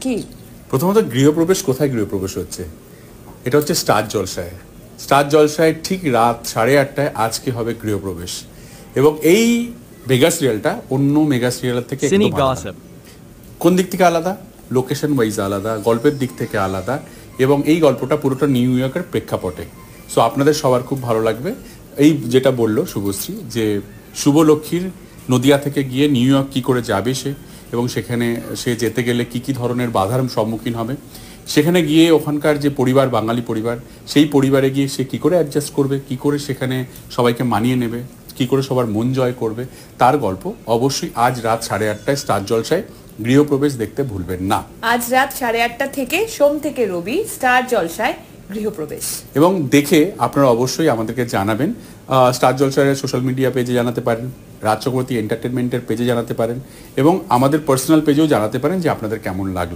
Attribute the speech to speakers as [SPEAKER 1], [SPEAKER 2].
[SPEAKER 1] কি?
[SPEAKER 2] প্রথমত গৃহপ্রবেশ, কোথায় গৃহপ্রবেশ হচ্ছে? এটা হচ্ছে স্টার জলসায়। স্টার জলসায় ঠিক রাত 8:30টায় আজকে হবে গৃহপ্রবেশ। এবং এই মেগা সিরিয়ালটা অন্য মেগা সিরিয়ালের থেকে একদম আলাদা। কোন দিক থেকে আলাদা? লোকেশন ওয়াইজ আলাদা, গল্পের দিক থেকে আলাদা, এবং এই গল্পটা পুরোটা নিউ ইয়র্কের প্রেক্ষাপটে। সো আপনাদের সবার খুব ভালো লাগবে। এই যেটা বললো শুভশ্রী, যে শুভলক্ষ্মীর নদিয়া থেকে গিয়ে নিউ ইয়র্ক কী করে যাবে সে, এবং সেখানে সে যেতে গেলে কি কি ধরনের বাধার সম্মুখীন হবে, সেখানে গিয়ে ওখানকার যে পরিবার, বাঙালি পরিবার, সেই পরিবারে গিয়ে সে কী করে অ্যাডজাস্ট করবে, কী করে সেখানে সবাইকে মানিয়ে নেবে, কী করে সবার মন জয় করবে, তার গল্প অবশ্যই আজ রাত 8:30টায় স্টার জলসায় গৃহপ্রবেশ দেখতে ভুলবেন না।
[SPEAKER 1] আজ রাত 8:30 থেকে সোম থেকে রবি স্টার জলসায় গৃহপ্রবেশ।
[SPEAKER 2] এবং দেখে আপনারা অবশ্যই আমাদেরকে জানাবেন। স্টার জলসায়ের সোশ্যাল মিডিয়া পেজে জানাতে পারেন, রাজ চক্রবর্তী এন্টারটেনমেন্টের পেজে জানাতে পারেন, এবং আমাদের পার্সোনাল পেজেও জানাতে পারেন যে আপনাদের কেমন লাগলো।